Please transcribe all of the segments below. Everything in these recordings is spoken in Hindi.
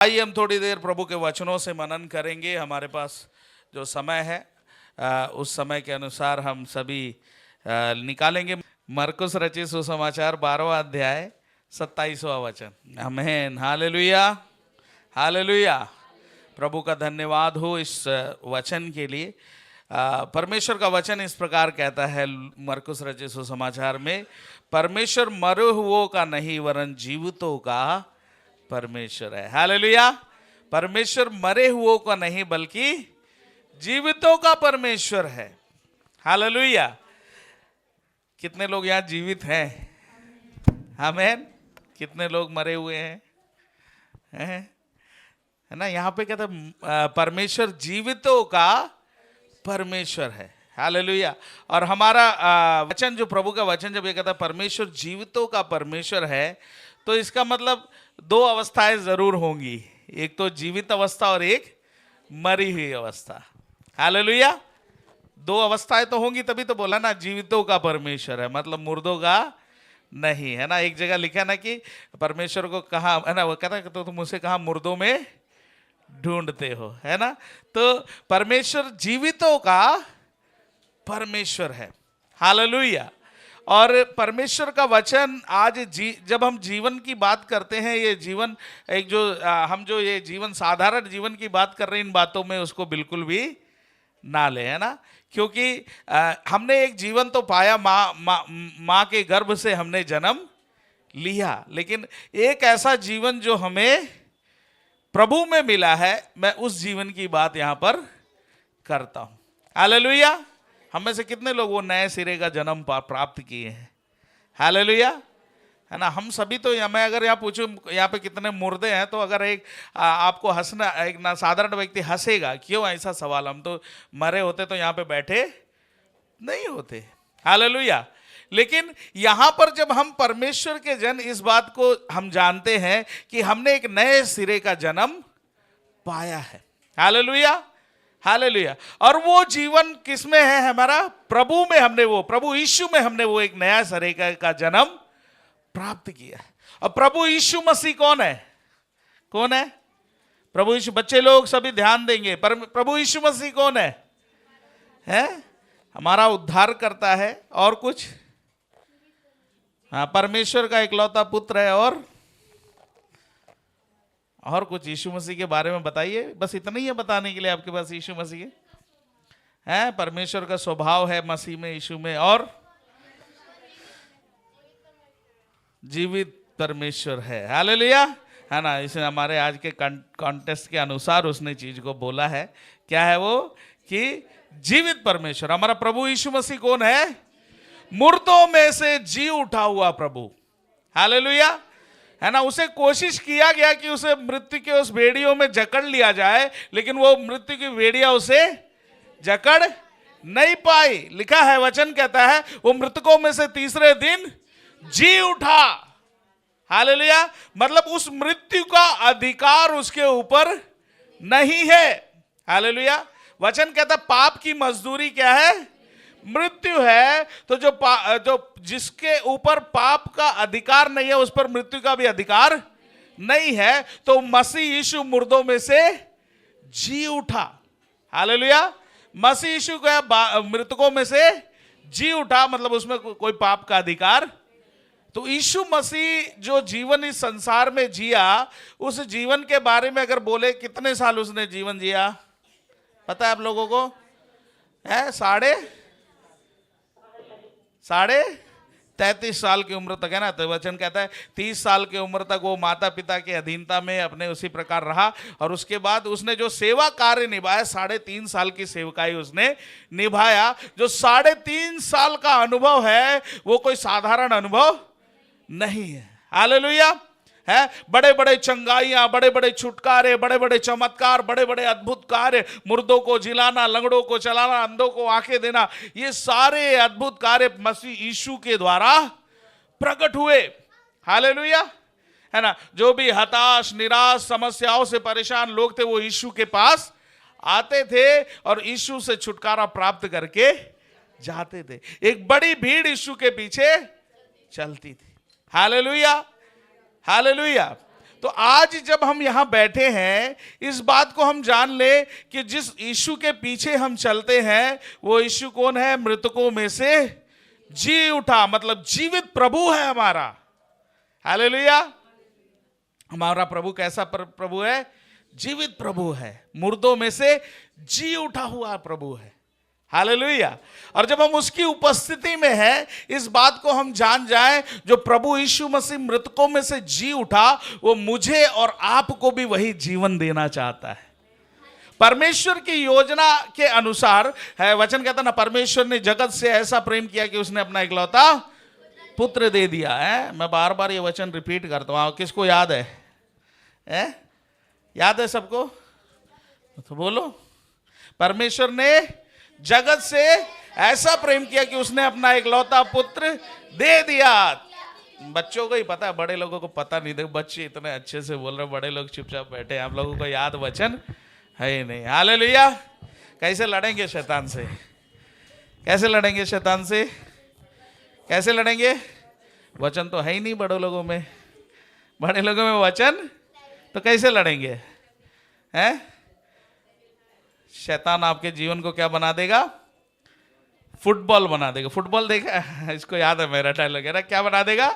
आइए हम थोड़ी देर प्रभु के वचनों से मनन करेंगे। हमारे पास जो समय है उस समय के अनुसार हम सभी निकालेंगे। मरकुस रचित सुसमाचार 12वां अध्याय 27वां वचन। आमीन, हालेलुया, हालेलुया। प्रभु का धन्यवाद हो इस वचन के लिए। परमेश्वर का वचन इस प्रकार कहता है मरकुस रचित सुसमाचार में, परमेश्वर मरे हुओं का नहीं वरन जीवितों का परमेश्वर है। हालेलुया। परमेश्वर मरे हुओं का नहीं बल्कि जीवितों का परमेश्वर है। हालेलुया। कितने लोग यहाँ जीवित हैं? आमीन। कितने लोग मरे हुए हैं? है ना? यहाँ पे कहता है परमेश्वर जीवितों का परमेश्वर है। हालेलुया। और हमारा वचन, जो प्रभु का वचन जब ये कहता है परमेश्वर जीवितों का परमेश्वर है, तो इसका मतलब दो अवस्थाएं जरूर होंगी, एक तो जीवित अवस्था और एक मरी हुई अवस्था। हालेलुया। दो अवस्थाएं तो होंगी, तभी तो बोला ना जीवितों का परमेश्वर है, मतलब मुर्दों का नहीं, है ना। एक जगह लिखा ना कि परमेश्वर को कहा, है ना, वो कहता तो तुम उसे कहा मुर्दों में ढूंढते हो, है ना। तो परमेश्वर जीवितों का परमेश्वर है। हालेलुया। और परमेश्वर का वचन आज जब हम जीवन की बात करते हैं, ये जीवन एक जो हम जो ये जीवन साधारण जीवन की बात कर रहे हैं, इन बातों में उसको बिल्कुल भी ना ले, है ना। क्योंकि हमने एक जीवन तो पाया, माँ के गर्भ से हमने जन्म लिया, लेकिन एक ऐसा जीवन जो हमें प्रभु में मिला है, मैं उस जीवन की बात यहाँ पर करता हूँ। हालेलुया। हम में से कितने लोग वो नए सिरे का जन्म प्राप्त किए हैं? हालेलुया, है ना। हम सभी तो मैं अगर यहाँ पूछूं यहाँ पे कितने मुर्दे हैं, तो अगर एक आपको हंसना, एक ना साधारण व्यक्ति हंसेगा, क्यों ऐसा सवाल, हम तो मरे होते तो यहाँ पे बैठे नहीं होते। हालेलुया। लेकिन यहाँ पर जब हम परमेश्वर के जन इस बात को हम जानते हैं कि हमने एक नए सिरे का जन्म पाया है। Hallelujah, hallelujah. और वो जीवन किसमें है? हमारा प्रभु में। हमने वो प्रभु यीशु में हमने वो एक नया सिरे का जन्म प्राप्त किया है। और प्रभु यीशु मसीह कौन है? कौन है प्रभु यीशु? बच्चे लोग सभी ध्यान देंगे। प्रभु यीशु मसीह कौन है? हमारा उद्धार करता है। और कुछ? हाँ, परमेश्वर का इकलौता पुत्र है। और कुछ यीशु मसीह के बारे में बताइए। बस इतना ही है बताने के लिए आपके पास यीशु मसीह है? परमेश्वर का स्वभाव है मसीह में, यीशु में, और जीवित परमेश्वर है। हालेलुया, है ना। इसे हमारे आज के कॉन्टेक्स्ट के अनुसार उसने चीज को बोला है। क्या है वो? कि जीवित परमेश्वर। हमारा प्रभु यीशु मसीह कौन है? मुर्दों में से जी उठा हुआ प्रभु। हालेलुया, है ना। उसे कोशिश किया गया कि उसे मृत्यु के उस बेड़ियों में जकड़ लिया जाए, लेकिन वो मृत्यु की बेड़ियां उसे जकड़ नहीं पाई। लिखा है, वचन कहता है वो मृतकों में से तीसरे दिन जी उठा। हालेलुया। मतलब उस मृत्यु का अधिकार उसके ऊपर नहीं है। हालेलुया। वचन कहता है पाप की मजदूरी क्या है? मृत्यु है। तो जो जिसके ऊपर पाप का अधिकार नहीं है, उस पर मृत्यु का भी अधिकार नहीं है। तो मसीह यीशु मुर्दों में से जी उठा। हालेलुया। मसीह यीशु का मृतकों में से जी उठा, मतलब उसमें कोई पाप का अधिकार। तो यीशु मसीह जो जीवन इस संसार में जिया, उस जीवन के बारे में अगर बोले कितने साल उसने जीवन जिया, पता है आप लोगों को? है साढ़े 33 साल की उम्र तक, है ना। तो वचन कहता है 30 साल की उम्र तक वो माता पिता के अधीनता में अपने उसी प्रकार रहा। और उसके बाद उसने जो सेवा कार्य निभाया, 3.5 साल की सेवकाई उसने निभाया। जो 3.5 साल का अनुभव है वो कोई साधारण अनुभव नहीं है। हालेलुया। है बड़े बड़े चंगाइयां, बड़े बड़े छुटकारे, बड़े बड़े चमत्कार, बड़े बड़े अद्भुत कार्य, मुर्दों को जिलाना, लंगड़ों को चलाना, अंधों को आंखें देना, ये सारे अद्भुत कार्य मसीह यीशु के द्वारा प्रकट हुए। हालेलुया, है ना। जो भी हताश, निराश, समस्याओं से परेशान लोग थे, वो यीशु के पास आते थे और यीशु से छुटकारा प्राप्त करके जाते थे। एक बड़ी भीड़ यीशु के पीछे चलती थी। Hallelujah, hallelujah. तो आज जब हम यहां बैठे हैं, इस बात को हम जान ले कि जिस यीशु के पीछे हम चलते हैं वो यीशु कौन है? मृतकों में से जी उठा, मतलब जीवित प्रभु है हमारा। हालेलुया। हमारा प्रभु कैसा प्रभु है? जीवित प्रभु है, मुर्दों में से जी उठा हुआ प्रभु है। हालेलुया। और जब हम उसकी उपस्थिति में हैं, इस बात को हम जान जाएं, जो प्रभु यीशु मसीह मृतकों में से जी उठा, वो मुझे और आपको भी वही जीवन देना चाहता है। परमेश्वर की योजना के अनुसार है, वचन कहता ना, परमेश्वर ने जगत से ऐसा प्रेम किया कि उसने अपना इकलौता पुत्र दे दिया है। मैं बार बार ये वचन रिपीट करता हूं, किसको याद है? याद है सबको? तो बोलो। परमेश्वर ने जगत से ऐसा प्रेम किया कि उसने अपना इकलौता पुत्र दे दिया। बच्चों को ही पता है, बड़े लोगों को पता नहीं। देखो बच्चे इतने अच्छे से बोल रहे, बड़े लोग चुपचाप बैठे हैं। आप लोगों को याद वचन है ही नहीं। हालेलुया। कैसे लड़ेंगे शैतान से? कैसे लड़ेंगे शैतान से? कैसे लड़ेंगे? वचन तो है ही नहीं बड़े लोगों में। बड़े लोगों में वचन तो कैसे लड़ेंगे? हैं? शैतान आपके जीवन को क्या बना देगा? फुटबॉल बना देगा। फुटबॉल देखा? इसको याद है मेरा डायलॉग है ना, क्या बना देगा?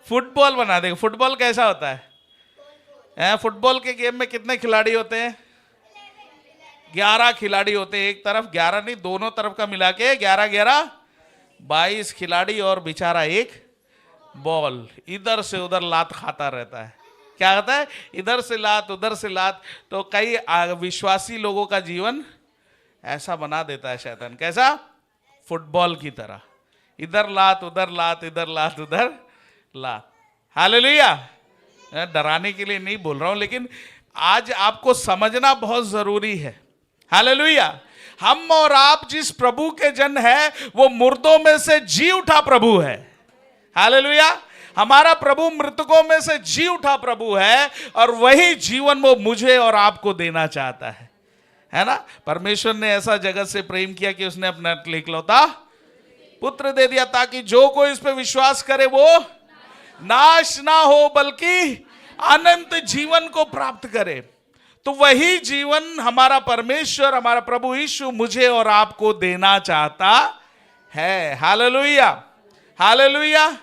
फुटबॉल बना देगा। फुटबॉल कैसा होता है? फुटबॉल के गेम में कितने खिलाड़ी होते हैं? 11 खिलाड़ी होते हैं। एक तरफ 11 नहीं, दोनों तरफ का मिला के 11-11 22 खिलाड़ी, और बेचारा एक बॉल इधर से उधर लात खाता रहता है। क्या होता है? इधर से लात उधर से लात। तो कई विश्वासी लोगों का जीवन ऐसा बना देता है शैतान। कैसा? फुटबॉल की तरह, इधर लात उधर लात, इधर लात उधर लात। हालेलुया। डराने के लिए नहीं बोल रहा हूं, लेकिन आज आपको समझना बहुत जरूरी है। हालेलुया। हम और आप जिस प्रभु के जन है, वो मुर्दों में से जी उठा प्रभु है। हालेलुया। हमारा प्रभु मृतकों में से जी उठा प्रभु है, और वही जीवन वो मुझे और आपको देना चाहता है ना। परमेश्वर ने ऐसा जगत से प्रेम किया कि उसने अपना इकलौता पुत्र दे दिया, ताकि जो कोई इस पे विश्वास करे वो नाश ना हो, बल्कि अनंत जीवन को प्राप्त करे। तो वही जीवन हमारा परमेश्वर, हमारा प्रभु यीशु मुझे और आपको देना चाहता है। हालेलुया। हालेलुया।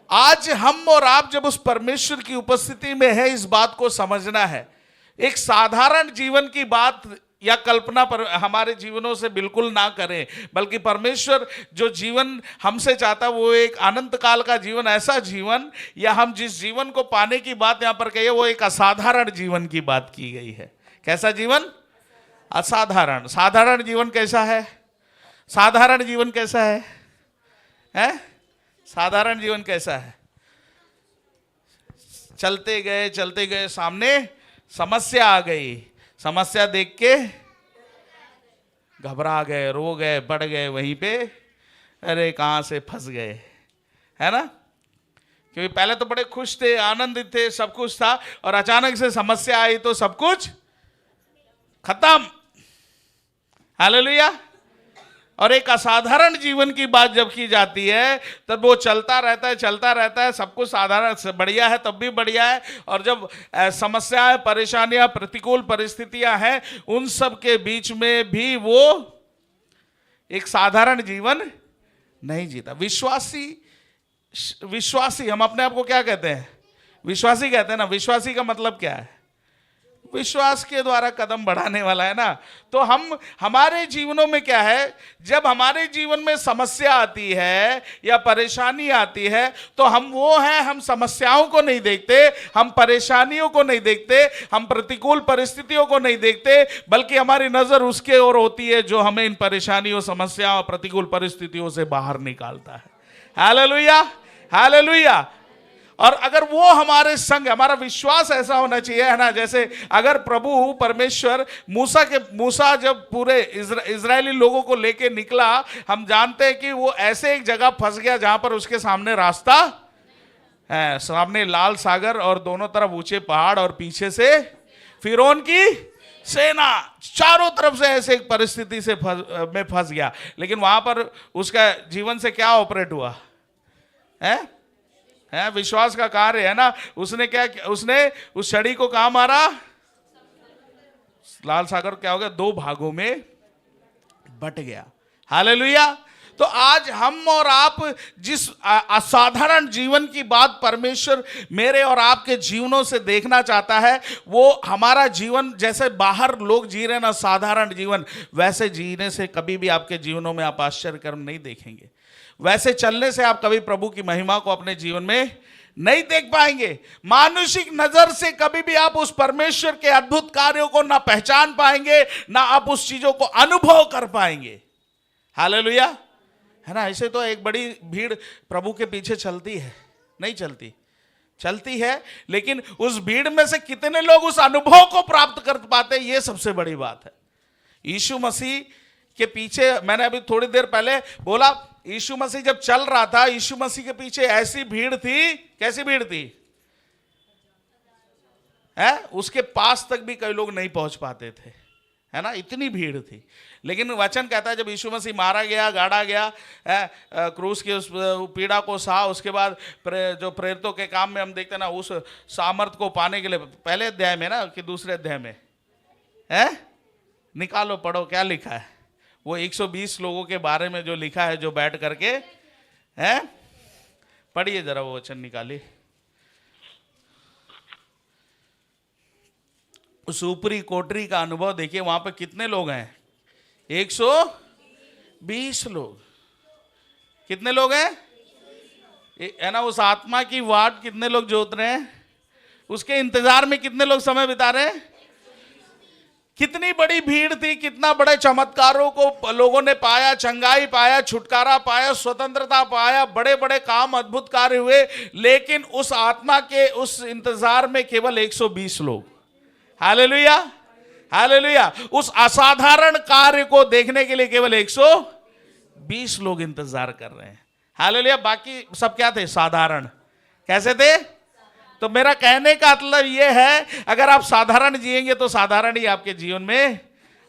आज हम और आप जब उस परमेश्वर की उपस्थिति में है, इस बात को समझना है। एक साधारण जीवन की बात या कल्पना पर हमारे जीवनों से बिल्कुल ना करें, बल्कि परमेश्वर जो जीवन हमसे चाहता है वो एक अनंत काल का जीवन, ऐसा जीवन, या हम जिस जीवन को पाने की बात यहां पर कही है, वो एक असाधारण जीवन की बात की गई है। कैसा जीवन? असाधारण। साधारण जीवन कैसा है? साधारण जीवन कैसा है? साधारण जीवन कैसा है? चलते गए, सामने समस्या आ गई, समस्या देख के घबरा गए, रो गए, बढ़ गए वहीं पे, अरे कहां से फंस गए, है ना। क्योंकि पहले तो बड़े खुश थे, आनंदित थे, सब कुछ था, और अचानक से समस्या आई तो सब कुछ खत्म। हालेलुया। और एक असाधारण जीवन की बात जब की जाती है, तब वो चलता रहता है, सब कुछ साधारण से बढ़िया है, तब भी बढ़िया है। और जब समस्याएं, परेशानियां, प्रतिकूल परिस्थितियां हैं, उन सब के बीच में भी वो एक साधारण जीवन नहीं जीता। विश्वासी हम अपने आप को क्या कहते हैं? विश्वासी कहते हैं ना। विश्वासी का मतलब क्या है? विश्वास के द्वारा कदम बढ़ाने वाला, है ना। तो हमारे जीवनों में क्या है, जब हमारे जीवन में समस्या आती है या परेशानी आती है, तो हम समस्याओं को नहीं देखते, हम परेशानियों को नहीं देखते, हम प्रतिकूल परिस्थितियों को नहीं देखते, बल्कि हमारी नजर उसके ओर होती है जो हमें इन परेशानियों, समस्याओं और प्रतिकूल परिस्थितियों से बाहर निकालता है। हालेलुया। हालेलुया। और अगर वो हमारे संग, हमारा विश्वास ऐसा होना चाहिए, है ना, जैसे अगर प्रभु परमेश्वर मूसा जब पूरे इजरायली लोगों को लेके निकला, हम जानते हैं कि वो ऐसे एक जगह फंस गया जहां पर उसके सामने रास्ता है, सामने लाल सागर और दोनों तरफ ऊंचे पहाड़, और पीछे से फिरौन की सेना, चारों तरफ से ऐसे एक परिस्थिति से में फंस गया। लेकिन वहां पर उसका जीवन से क्या ऑपरेट हुआ है? है, विश्वास का कार्य है ना। उसने क्या, उसने उस छड़ी को कहां मारा? लाल सागर क्या हो गया? 2 भागों में बट गया। हालेलुया। तो आज हम और आप जिस असाधारण जीवन की बात परमेश्वर मेरे और आपके जीवनों से देखना चाहता है, वो हमारा जीवन जैसे बाहर लोग जी रहे हैं ना साधारण जीवन, वैसे जीने से कभी भी आपके जीवनों में आप आश्चर्य कर्म नहीं देखेंगे। वैसे चलने से आप कभी प्रभु की महिमा को अपने जीवन में नहीं देख पाएंगे। मानुषिक नजर से कभी भी आप उस परमेश्वर के अद्भुत कार्यों को ना पहचान पाएंगे, ना आप उस चीजों को अनुभव कर पाएंगे। हालेलुया, है ना। ऐसे तो एक बड़ी भीड़ प्रभु के पीछे चलती है, नहीं चलती? चलती है, लेकिन उस भीड़ में से कितने लोग उस अनुभव को प्राप्त कर पाते, ये सबसे बड़ी बात है। यीशु मसीह के पीछे, मैंने अभी थोड़ी देर पहले बोला, यीशु मसीह जब चल रहा था, यीशु मसीह के पीछे ऐसी भीड़ थी। कैसी भीड़ थी? है, उसके पास तक भी कई लोग नहीं पहुंच पाते थे, है ना, इतनी भीड़ थी। लेकिन वचन कहता है जब यीशु मसीह मारा गया, गाड़ा गया, क्रूस की उस पीड़ा को सहा, उसके बाद जो प्रेरितों के काम में हम देखते हैं ना, उस सामर्थ को पाने के लिए, पहले अध्याय में ना कि दूसरे अध्याय में है, निकालो पढ़ो क्या लिखा है। वो 120 लोगों के बारे में जो लिखा है, जो बैठ करके है, पढ़िए जरा वो वचन निकालिए। उस ऊपरी कोठरी का अनुभव देखिए, वहां पे कितने लोग हैं? 120 लोग। कितने लोग हैं? है ना। उस आत्मा की वाट कितने लोग जोत रहे हैं? उसके इंतजार में कितने लोग समय बिता रहे हैं? कितनी बड़ी भीड़ थी, कितना बड़े चमत्कारों को लोगों ने पाया, चंगाई पाया, छुटकारा पाया, स्वतंत्रता पाया, बड़े बड़े काम, अद्भुत कार्य हुए। लेकिन उस आत्मा के उस इंतजार में केवल 120 लोग। Hallelujah, hallelujah. उस असाधारण कार्य को देखने के लिए केवल 120 लोग इंतजार कर रहे हैं। हालेलुया। बाकी सब क्या थे? साधारण। कैसे थे? तो मेरा कहने का मतलब यह है, अगर आप साधारण जिएंगे तो साधारण ही आपके जीवन में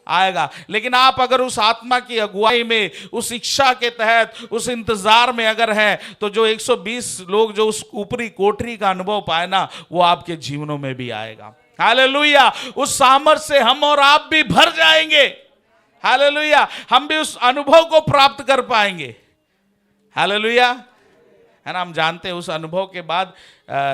आएगा। लेकिन आप अगर उस आत्मा की अगुवाई में, उस इच्छा के तहत, उस इंतजार में अगर हैं, तो जो 120 लोग जो उस ऊपरी कोठरी का अनुभव पाए ना, वो आपके जीवनों में भी आएगा। हालेलुया। उस सामर्थ्य से हम और आप भी भर जाएंगे। हालेलुया। हम भी उस अनुभव को प्राप्त कर पाएंगे। हालेलुया, है ना। हम जानते हैं उस अनुभव के बाद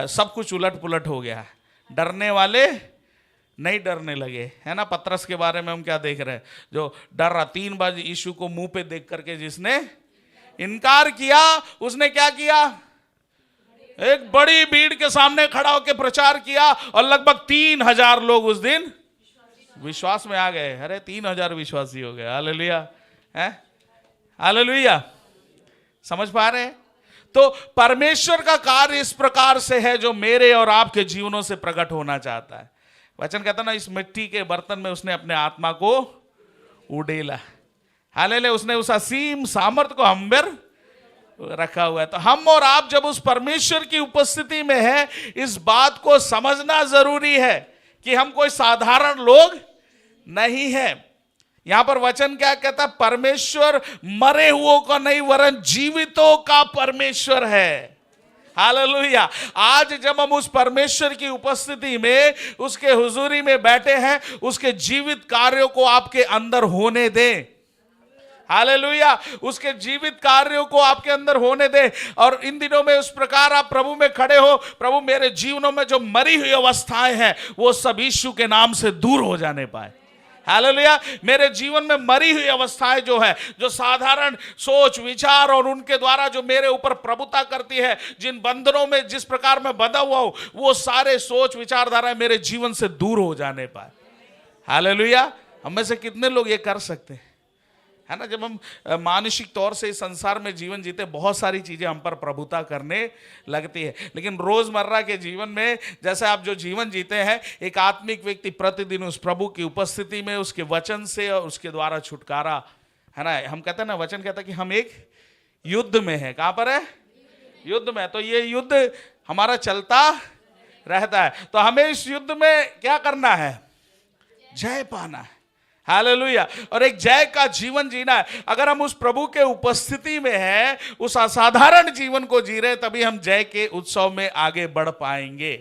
सब कुछ उलट पुलट हो गया। डरने वाले नहीं डरने लगे, है ना। पतरस के बारे में हम क्या देख रहे हैं? जो डर रहा, 3 बार यीशु को मुंह पे देख करके जिसने इनकार किया, उसने क्या किया? एक बड़ी भीड़ के सामने खड़ा होकर प्रचार किया, और लगभग 3000 लोग उस दिन विश्वास में आ गए। अरे 3000 विश्वासी हो गए। हालेलुया, है, हालेलुया। समझ पा रहे हैं? तो परमेश्वर का कार्य इस प्रकार से है, जो मेरे और आपके जीवनों से प्रकट होना चाहता है। वचन कहता ना, इस मिट्टी के बर्तन में उसने अपने आत्मा को उड़ेला। हालेलुया। उसने उस असीम सामर्थ को हम पर रखा हुआ है। तो हम और आप जब उस परमेश्वर की उपस्थिति में है, इस बात को समझना जरूरी है कि हम कोई साधारण लोग नहीं है। यहां पर वचन क्या कहता है? परमेश्वर मरे हुओं का नहीं, वरन जीवितों का परमेश्वर है। हालेलुया। आज जब हम उस परमेश्वर की उपस्थिति में, उसके हुजूरी में बैठे हैं, उसके जीवित कार्यों को आपके अंदर होने दें। हालेलुया। उसके जीवित कार्यों को आपके अंदर होने दे। और इन दिनों में उस प्रकार आप प्रभु में खड़े हो, प्रभु मेरे जीवनों में जो मरी हुई अवस्थाएं हैं, वो सब यीशु के नाम से दूर हो जाने पाए। हालेलुया। मेरे जीवन में मरी हुई अवस्थाएं जो है, जो साधारण सोच विचार और उनके द्वारा जो मेरे ऊपर प्रभुता करती है, जिन बंधनों में जिस प्रकार मैं बंधा हुआ हूं, वो सारे सोच विचारधारा मेरे जीवन से दूर हो जाने पाए। हालेलुया। हम में से कितने लोग ये कर सकते हैं? है ना। जब हम मानसिक तौर से इस संसार में जीवन जीते, बहुत सारी चीजें हम पर प्रभुता करने लगती है। लेकिन रोजमर्रा के जीवन में जैसे आप जो जीवन जीते हैं, एक आत्मिक व्यक्ति प्रतिदिन उस प्रभु की उपस्थिति में, उसके वचन से और उसके द्वारा छुटकारा, है ना। हम कहते हैं ना, वचन कहता है कि हम एक युद्ध में है। कहां पर है? युद्ध में। तो ये युद्ध हमारा चलता रहता है। तो हमें इस युद्ध में क्या करना है? जय पाना है। हालेलुया। और एक जय का जीवन जीना है। अगर हम उस प्रभु के उपस्थिति में हैं, उस असाधारण जीवन को जी रहे, तभी हम जय के उत्सव में आगे बढ़ पाएंगे।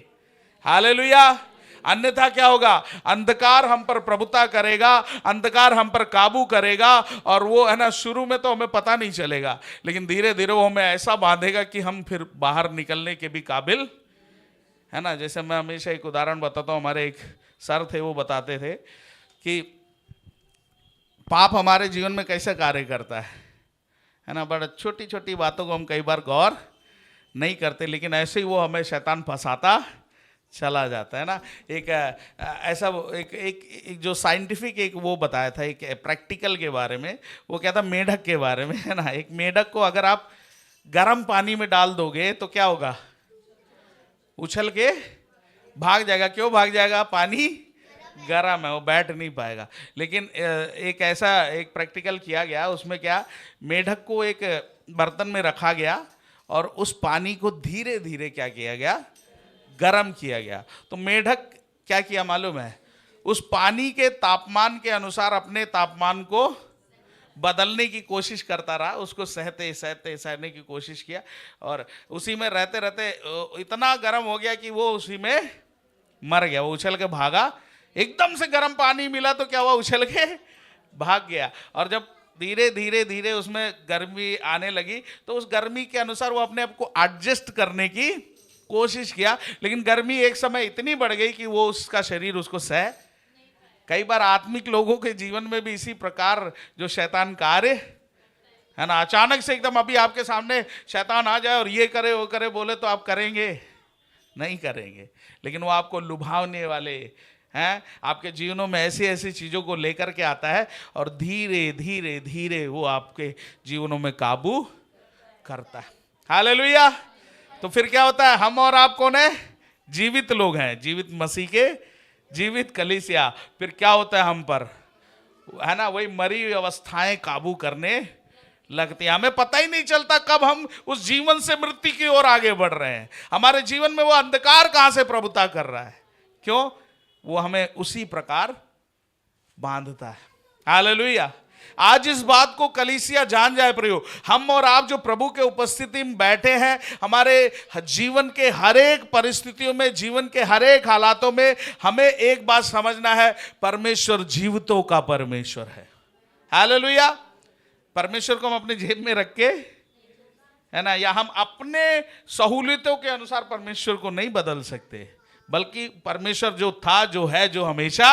हालेलुया। अन्यथा क्या होगा? अंधकार हम पर प्रभुता करेगा, अंधकार हम पर काबू करेगा, और वो है ना, शुरू में तो हमें पता नहीं चलेगा, लेकिन धीरे धीरे वो हमें ऐसा बांधेगा कि हम फिर बाहर निकलने के भी काबिल है ना। जैसे मैं हमेशा एक उदाहरण बताता हूँ, हमारे एक सर थे, वो बताते थे कि पाप हमारे जीवन में कैसे कार्य करता है ना। बड़ा छोटी छोटी बातों को हम कई बार गौर नहीं करते, लेकिन ऐसे ही वो हमें शैतान फंसाता चला जाता है ना। एक ऐसा एक जो साइंटिफिक एक वो बताया था, एक प्रैक्टिकल के बारे में, वो क्या था, मेंढक के बारे में है ना। एक मेंढक को अगर आप गर्म पानी में डाल दोगे तो क्या होगा? उछल के भाग जाएगा। क्यों भाग जाएगा? पानी गर्म है, वो बैठ नहीं पाएगा। लेकिन एक ऐसा एक प्रैक्टिकल किया गया, उसमें क्या, मेंढक को एक बर्तन में रखा गया और उस पानी को धीरे धीरे क्या किया गया? गर्म किया गया। तो मेंढक क्या किया मालूम है? उस पानी के तापमान के अनुसार अपने तापमान को बदलने की कोशिश करता रहा, उसको सहने की कोशिश किया, और उसी में रहते रहते इतना गर्म हो गया कि वो उसी में मर गया। वो उछल के भागा, एकदम से गर्म पानी मिला तो क्या हुआ? उछल के भाग गया। और जब धीरे धीरे धीरे उसमें गर्मी आने लगी, तो उस गर्मी के अनुसार वो अपने आप को एडजस्ट करने की कोशिश किया, लेकिन गर्मी एक समय इतनी बढ़ गई कि वो उसका शरीर उसको सह। कई बार आत्मिक लोगों के जीवन में भी इसी प्रकार जो शैतान कार्य है ना, अचानक से एकदम अभी आपके सामने शैतान आ जाए और ये करे वो करे बोले तो आप करेंगे? नहीं करेंगे। लेकिन वो आपको लुभावने वाले हैं, आपके जीवनों में ऐसी ऐसी चीज़ों को लेकर के आता है, और धीरे धीरे धीरे वो आपके जीवनों में काबू करता है। हालेलुया। तो फिर क्या होता है? हम और आप कौन है? जीवित लोग हैं, जीवित मसीह के, जीवित कलीसिया। फिर क्या होता है हम पर? है ना, वही मरी हुई अवस्थाएं काबू करने लगती है। हमें पता ही नहीं चलता कब हम उस जीवन से मृत्यु की ओर आगे बढ़ रहे हैं। हमारे जीवन में वो अंधकार कहां से प्रभुता कर रहा है? क्यों? वो हमें उसी प्रकार बांधता है। हालेलुया। आज इस बात को कलीसिया जान जाए प्रभु, हम और आप जो प्रभु के उपस्थिति में बैठे हैं, हमारे जीवन के हर एक परिस्थितियों में, जीवन के हर एक हालातों में हमें एक बात समझना है, परमेश्वर जीवितों का परमेश्वर है। हालेलुया। परमेश्वर को हम अपने जेब में रख के है ना, या हम अपने सहूलियतों के अनुसार परमेश्वर को नहीं बदल सकते, बल्कि परमेश्वर जो था, जो है, जो हमेशा,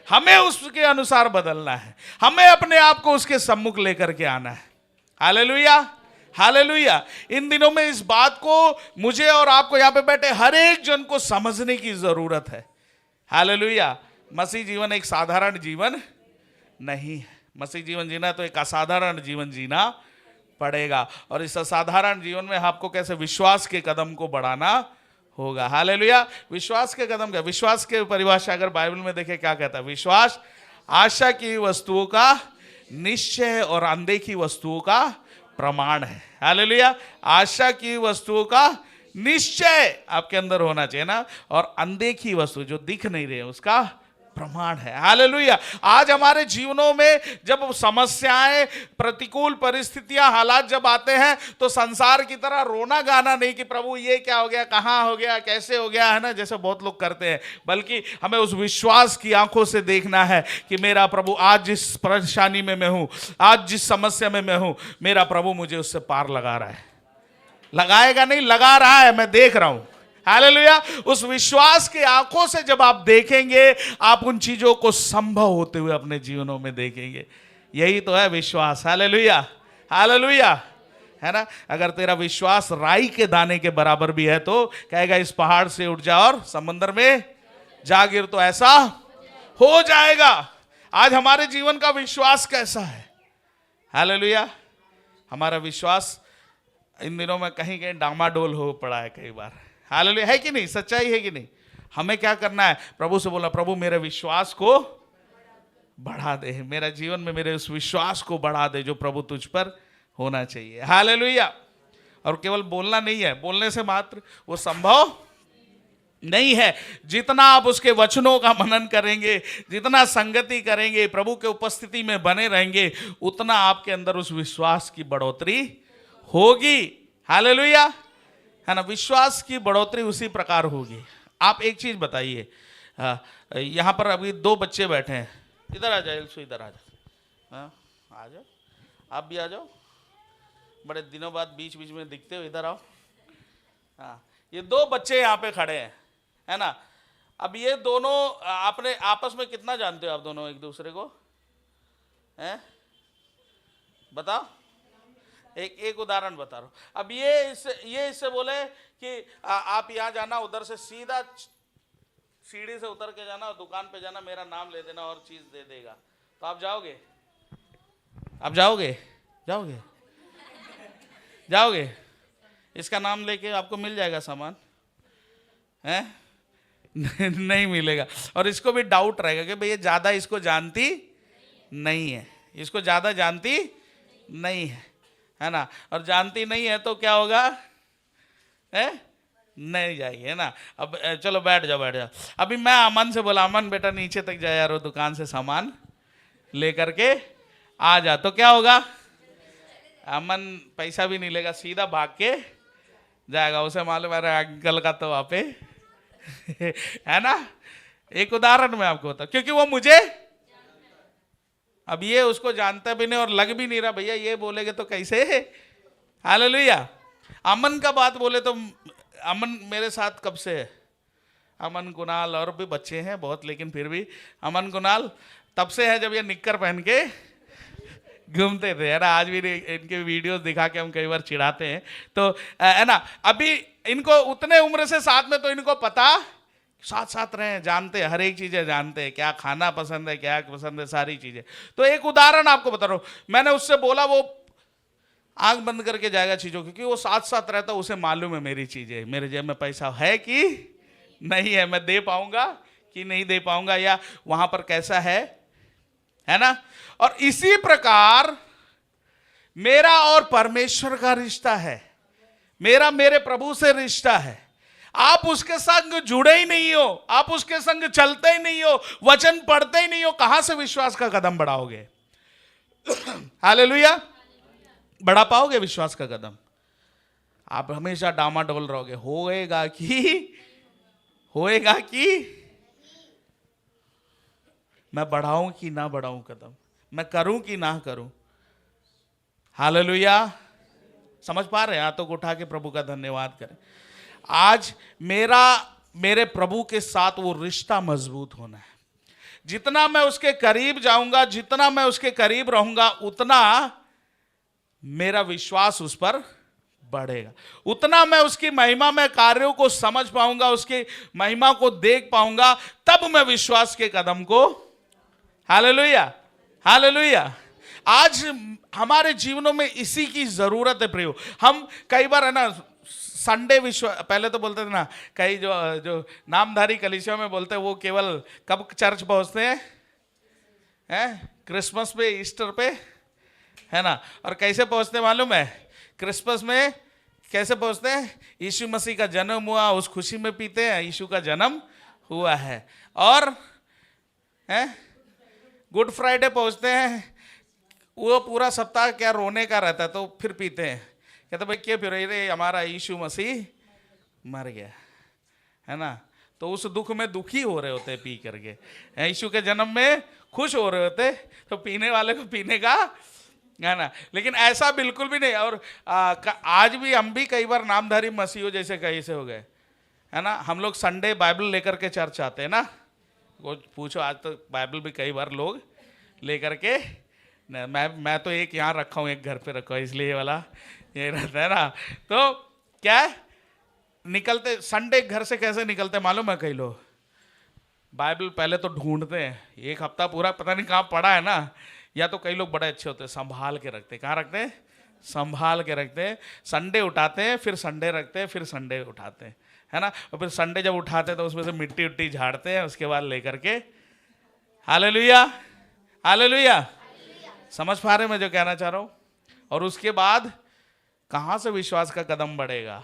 हमें उसके अनुसार बदलना है। हमें अपने आप को उसके सम्मुख लेकर के आना है। हालेलुया। हालेलुया। इन दिनों में इस बात को मुझे और आपको यहाँ पे बैठे हर एक जन को समझने की जरूरत है। हालेलुया। मसीह जीवन एक साधारण जीवन नहीं है। मसीह जीवन जीना तो एक असाधारण जीवन जीना पड़ेगा, और इस असाधारण जीवन में आपको कैसे विश्वास के कदम को बढ़ाना होगा। हालेलुया। विश्वास के कदम क्या? विश्वास के परिभाषा अगर बाइबल में देखें क्या कहता है? विश्वास आशा की वस्तुओं का निश्चय और अनदेखी वस्तुओं का प्रमाण है। हालेलुया। आशा की वस्तुओं का निश्चय आपके अंदर होना चाहिए ना, और अनदेखी वस्तु जो दिख नहीं रही है उसका प्रमाण है। हालेलुया। आज हमारे जीवनों में जब समस्याएं, प्रतिकूल परिस्थितियां, हालात जब आते हैं, तो संसार की तरह रोना गाना नहीं कि प्रभु ये क्या हो गया, कहां हो गया, कैसे हो गया, है ना, जैसे बहुत लोग करते हैं, बल्कि हमें उस विश्वास की आंखों से देखना है कि मेरा प्रभु आज जिस परेशानी में मैं हूं, आज जिस समस्या में मैं हूं, मेरा प्रभु मुझे उससे पार लगा रहा है। लगाएगा नहीं, लगा रहा है, मैं देख रहा हूं। हालेलुया। उस विश्वास की आंखों से जब आप देखेंगे, आप उन चीजों को संभव होते हुए अपने जीवनों में देखेंगे। यही तो है विश्वास। हालेलुया। हालेलुया। है ना। अगर तेरा विश्वास राई के दाने के बराबर भी है तो कहेगा इस पहाड़ से उठ जा और समुद्र में जा गिर, तो ऐसा हो जाएगा। आज हमारे जीवन का विश्वास कैसा है? हालेलुया। हमारा विश्वास इन दिनों में कहीं कहीं डामाडोल हो पड़ा है कई बार। हालेलुया। है कि नहीं? सच्चाई है कि नहीं? हमें क्या करना है? प्रभु से बोला, प्रभु मेरे विश्वास को बढ़ा दे, मेरा जीवन में मेरे उस विश्वास को बढ़ा दे जो प्रभु तुझ पर होना चाहिए। हालेलुया। और केवल बोलना नहीं है, बोलने से मात्र वो संभव नहीं है। जितना आप उसके वचनों का मनन करेंगे, जितना संगति करेंगे, प्रभु के उपस्थिति में बने रहेंगे, उतना आपके अंदर उस विश्वास की बढ़ोतरी होगी। हालेलुया, है ना। विश्वास की बढ़ोतरी उसी प्रकार होगी। आप एक चीज बताइए, यहाँ पर अभी 2 बच्चे बैठे हैं, इधर आ जाओ, इधर आ जाओ, आ जाओ, आप भी आ जाओ, बड़े दिनों बाद बीच बीच में दिखते हो, इधर आओ। हाँ, ये 2 बच्चे यहाँ पे खड़े हैं, है ना। अब ये दोनों आपने आपस में कितना जानते हो आप दोनों एक दूसरे को, हैं? बताओ, एक उदाहरण बता रहा हूँ। अब ये इससे बोले कि आप यहाँ जाना, उधर से सीधा सीढ़ी से उतर के जाना और दुकान पे जाना, मेरा नाम ले देना और चीज दे देगा, तो आप जाओगे? आप जाओगे? जाओगे? जाओगे? इसका नाम लेके आपको मिल जाएगा सामान, है? नहीं मिलेगा। और इसको भी डाउट रहेगा कि भैया ज्यादा इसको जानती नहीं है, इसको ज्यादा जानती नहीं है ना। और जानती नहीं है तो क्या होगा, है? नहीं जाएगी, है ना। अब चलो बैठ जाओ। अभी मैं अमन से बोला, अमन बेटा नीचे तक जाए यार, वो दुकान से सामान लेकर के आ जा, तो क्या होगा? अमन पैसा भी नहीं लेगा, सीधा भाग के जाएगा। उसे मालूम है अंकल का तो वहाँ पे है ना। एक उदाहरण मैं आपको बता, क्योंकि वो मुझे, अब ये उसको जानता भी नहीं और लग भी नहीं रहा, भैया ये बोलेगे तो कैसे। हालेलुया। अमन का बात बोले तो अमन मेरे साथ कब से है, अमन कुणाल और भी बच्चे हैं बहुत, लेकिन फिर भी अमन कुणाल तब से है जब ये निक्कर पहन के घूमते थे, है ना। आज भी इनके वीडियोस दिखा के हम कई बार चिढ़ाते हैं, तो है ना। अभी इनको उतने उम्र से साथ में, तो इनको पता, साथ साथ रहे, जानते हैं, हर एक चीजें जानते हैं, क्या खाना पसंद है, क्या पसंद है, सारी चीजें। तो एक उदाहरण आपको बता रहा हूं, मैंने उससे बोला वो आंख बंद करके जाएगा चीजों की, क्योंकि वो साथ साथ रहता, उसे मालूम है मेरी चीजें, मेरे जेब में पैसा है कि नहीं है, मैं दे पाऊंगा कि नहीं दे पाऊंगा, या वहां पर कैसा है ना। और इसी प्रकार मेरा और परमेश्वर का रिश्ता है, मेरा मेरे प्रभु से रिश्ता है। आप उसके संग जुड़े ही नहीं हो, आप उसके संग चलते ही नहीं हो, वचन पढ़ते ही नहीं हो, कहां से विश्वास का कदम बढ़ाओगे? हालेलुया। बढ़ा पाओगे विश्वास का कदम? आप हमेशा डामाडोल रहोगे, होएगा कि मैं बढ़ाऊं कि ना बढ़ाऊं कदम, मैं करूं कि ना करूं। हालेलुया। समझ पा रहे हैं? हाथों को उठा के प्रभु का धन्यवाद करें। आज मेरे प्रभु के साथ वो रिश्ता मजबूत होना है। जितना मैं उसके करीब जाऊंगा, जितना मैं उसके करीब रहूंगा, उतना मेरा विश्वास उस पर बढ़ेगा, उतना मैं उसकी महिमा में कार्यों को समझ पाऊंगा, उसकी महिमा को देख पाऊंगा, तब मैं विश्वास के कदम को, हालेलुया हालेलुया। आज हमारे जीवनों में इसी की जरूरत है प्रियो। हम कई बार, है ना, संडे पहले तो बोलते थे ना, कई जो नामधारी कलीसिया में बोलते हैं, वो केवल कब चर्च पहुंचते हैं? क्रिसमस पे, ईस्टर पे, है ना। और कैसे पहुंचते मालूम है? क्रिसमस में कैसे पहुंचते हैं? यीशु मसीह का जन्म हुआ, उस खुशी में पीते हैं, यीशु का जन्म हुआ है। और गुड फ्राइडे पहुंचते हैं, वो पूरा सप्ताह क्या रोने का रहता है, तो फिर पीते हैं, कहते भाई क्या फिर रे, हमारा यीशु मसीह मर गया, है ना। तो उस दुख में दुखी हो रहे होते पी करके, यीशु के जन्म में खुश हो रहे होते, तो पीने वाले को पीने का, है ना। लेकिन ऐसा बिल्कुल भी नहीं। और आज भी हम भी कई बार नामधारी मसीहों जैसे कैसे हो गए, है ना। हम लोग संडे बाइबल लेकर के चर्च आते हैं ना, वो पूछो, आज तो बाइबल भी कई बार लोग लेकर के, मैं तो एक यहाँ रखा हूँ, एक घर पे रखा हूँ, इसलिए वाला ये रहता है ना। तो क्या निकलते संडे घर से कैसे निकलते मालूम है? कई लोग बाइबल पहले तो ढूंढते हैं, एक हफ्ता पूरा पता नहीं कहाँ पड़ा है ना, या तो कई लोग बड़े अच्छे होते हैं, संभाल के रखते हैं। कहाँ रखते हैं? संभाल के रखते हैं। संडे उठाते हैं, फिर संडे रखते हैं, फिर संडे उठाते हैं, है ना। और फिर संडे जब उठाते हैं तो उसमें से मिट्टी उट्टी झाड़ते हैं, उसके बाद लेकर के, हालेलुया हालेलुया। समझ पा रहे मैं जो कहना चाह रहा हूं? और उसके बाद कहां से विश्वास का कदम बढ़ेगा?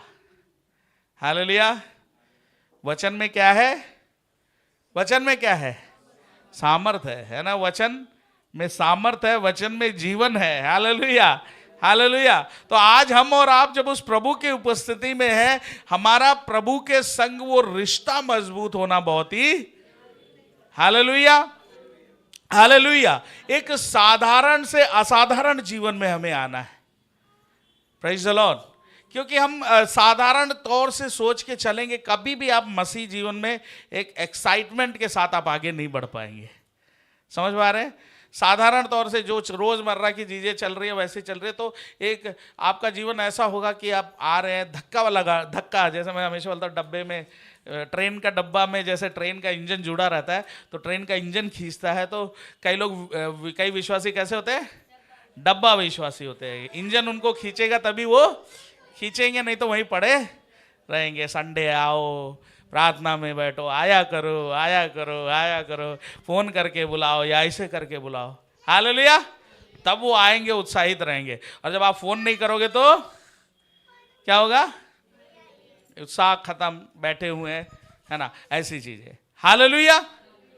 हालेलुया। वचन में क्या है? वचन में क्या है? सामर्थ है ना? वचन में सामर्थ है, वचन में जीवन है। Hallelujah, hallelujah. तो आज हम और आप जब उस प्रभु की उपस्थिति में है, हमारा प्रभु के संग वो रिश्ता मजबूत होना बहुत ही, हालेलुया, हालेलुया। एक साधारण से असाधारण जीवन में हमें आना है। Praise the Lord. क्योंकि हम साधारण तौर से सोच के चलेंगे, कभी भी आप मसीह जीवन में एक एक्साइटमेंट के साथ आप आगे नहीं बढ़ पाएंगे। समझ पा रहे हैं? साधारण तौर से जो रोजमर्रा की चीजें चल रही है वैसे चल रही है, तो एक आपका जीवन ऐसा होगा कि आप आ रहे हैं, धक्का, जैसे मैं हमेशा बोलता हूँ, डब्बे में, ट्रेन का डब्बा में जैसे ट्रेन का इंजन जुड़ा रहता है, तो ट्रेन का इंजन खींचता है, तो कई विश्वासी कैसे होते हैं? डब्बा विश्वासी होते हैं। इंजन उनको खींचेगा तभी वो खींचेंगे, नहीं तो वहीं पड़े रहेंगे। संडे आओ, प्रार्थना में बैठो, आया करो, आया करो, आया करो, फोन करके बुलाओ या ऐसे करके बुलाओ। हालेलुया। तब वो आएंगे, उत्साहित रहेंगे। और जब आप फोन नहीं करोगे तो क्या होगा? उत्साह खत्म, बैठे हुए हैं, है ना? ऐसी चीज है। Hallelujah,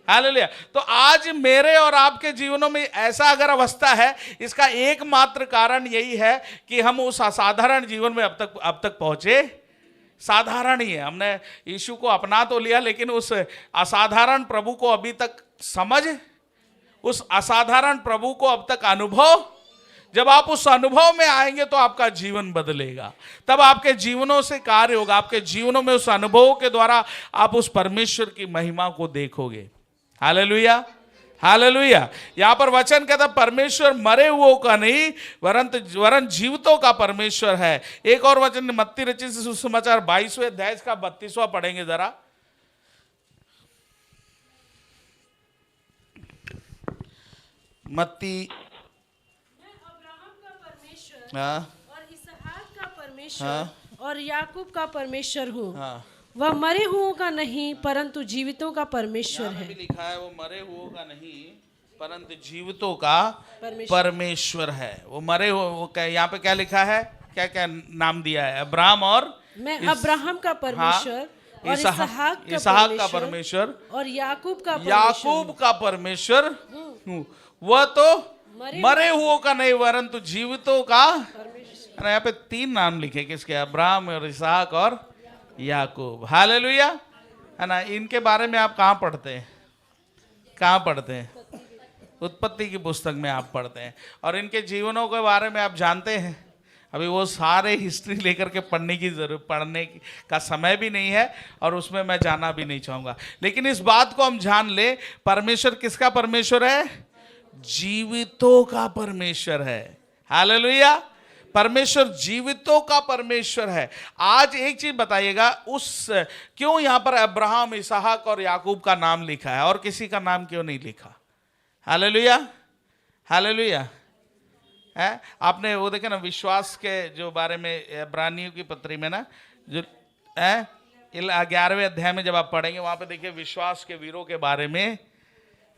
hallelujah. तो आज मेरे और आपके जीवनों में ऐसा अगर अवस्था है, इसका एकमात्र कारण यही है कि हम उस असाधारण जीवन में अब तक पहुंचे साधारण ही है। हमने यीशु को अपना तो लिया, लेकिन उस असाधारण प्रभु को अभी तक समझ, उस असाधारण प्रभु को अब तक अनुभव। जब आप उस अनुभव में आएंगे तो आपका जीवन बदलेगा, तब आपके जीवनों से कार्य होगा, आपके जीवनों में उस अनुभव के द्वारा आप उस परमेश्वर की महिमा को देखोगे। Hallelujah, hallelujah. यहां पर वचन कहता परमेश्वर मरे हुओं का नहीं वरन जीवितों का परमेश्वर है। एक और वचन मत्ती रचित सुसमाचार 22वें अध्याय का 32वां पढ़ेंगे जरा। मत्ती, अब्राहम का परमेश्वर और इसहाक का परमेश्वर और याकूब का परमेश्वर हूँ। वह मरे हुओं का नहीं परंतु जीवितों का परमेश्वर है। लिखा है वो मरे हुओं का नहीं परंतु जीवितों का परमेश्वर है। वो मरे हुए, यहाँ पे क्या लिखा है? क्या क्या नाम दिया है? अब्राहम और मैं अब्राहम का परमेश्वर और इसहाक का परमेश्वर और याकूब का परमेश्वर हूँ। वह तो मरे हुओं का नहीं परंतु जीवितों का। यहाँ पे 3 नाम लिखे, किसके? अब्राहम और इसहाक और याकूब। हालेलुया, है ना? इनके बारे में आप कहाँ पढ़ते हैं? कहाँ पढ़ते हैं? उत्पत्ति की पुस्तक में आप पढ़ते हैं, और इनके जीवनों के बारे में आप जानते हैं। अभी वो सारे हिस्ट्री लेकर के पढ़ने का समय भी नहीं है, और उसमें मैं जाना भी नहीं चाहूँगा। लेकिन इस बात को हम जान ले, परमेश्वर किसका परमेश्वर है? जीवितों का परमेश्वर है। हालेलुया, परमेश्वर जीवितों का परमेश्वर है। आज एक चीज बताइएगा, क्यों यहां पर अब्राहम, इसहाक और याकूब का नाम लिखा है और किसी का नाम क्यों नहीं लिखा? Hallelujah, hallelujah. है, आपने वो देखे ना विश्वास के जो बारे में इब्रानियों की पत्री में ना, जो है 11वें अध्याय में जब आप पढ़ेंगे, वहां पे देखिए विश्वास के वीरों के बारे में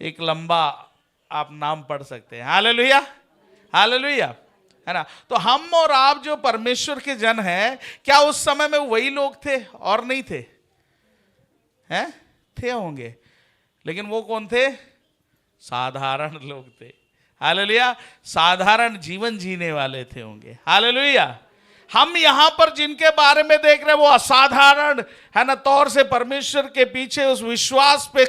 एक लंबा आप नाम पढ़ सकते हैं। हालेलुया, हालेलुया, है ना? तो हम और आप जो परमेश्वर के जन हैं, क्या उस समय में वही लोग थे और नहीं थे? हैं? थे होंगे, लेकिन वो कौन थे? साधारण लोग थे। हालेलुया, साधारण जीवन जीने वाले थे होंगे। हालेलुया। हम यहां पर जिनके बारे में देख रहे हैं वो असाधारण, है ना, तौर से परमेश्वर के पीछे उस विश्वास पे